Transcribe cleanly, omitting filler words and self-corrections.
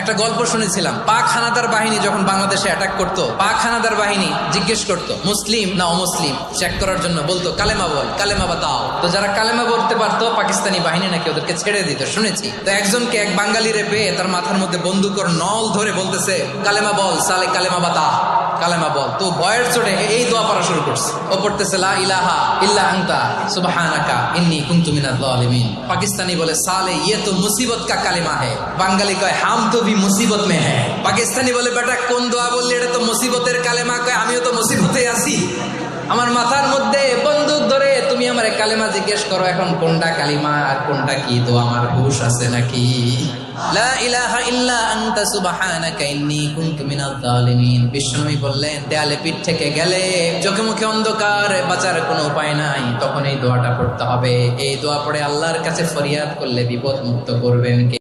একটা গল্প শুনেছিলাম, পাক হানাদার বাহিনী যখন বাংলাদেশে অ্যাটাক করতো, পাক হানাদার বাহিনী জিজ্ঞেস করতো মুসলিম না অমুসলিম চেক করার জন্য, বলতো কালেমা বল, কালেমা বাতাও। তো যারা কালেমা বলতে পারতো পাকিস্তানি বাহিনী নাকি ওদেরকে ছেড়ে দিত, শুনেছি। তো একজনকে এক বাঙালিরে পেয়ে তার মাথার মধ্যে বন্দুকর নল ধরে বলতেছে কালেমা বল সালে, কালেমা বাতা, কালেমা বল। তো ভয়ের চোটে এই দোয়া পড়া শুরু করছে। ও পড়তেছে লা ইলাহা ইল্লা আনতা সুবহানাকা ইন্নী কুনতু মিনাজ জালিমিন। পাকিস্তানি বলে সালে ইয়ে তো মুসিবত কা কালেমা হে। বাঙালি কয় হাম তো ভি মুসিবত মে হ্যাঁ। পাকিস্তানি বলে বেটা কোন দোয়া বললি, এটা তো মুসিবতের কালেমা। কয় আমিও তো মুসিবতে আছি, আমার মাথার মধ্যে বন্দুক ধরে তুমি আমার কালেমা জিজ্ঞেস করো, এখন কোনটা কালিমা আর কোনটা কি তো আমার হুশ আছে নাকি? লা ইলাহা ইল্লা আনতা সুবহানাকা ইন্নী কুনতু মিনাজ জালিমিন। বিশ্বনবী বললেন দেয়ালে পিঠ থেকে গেলে, চোখে মুখে অন্ধকার, বাঁচার কোনো উপায় নাই, তখন এই দোয়াটা পড়তে হবে। এই দোয়া পড়ে আল্লাহর কাছে ফরিয়াদ করলে বিপদ মুক্ত করবেন কে?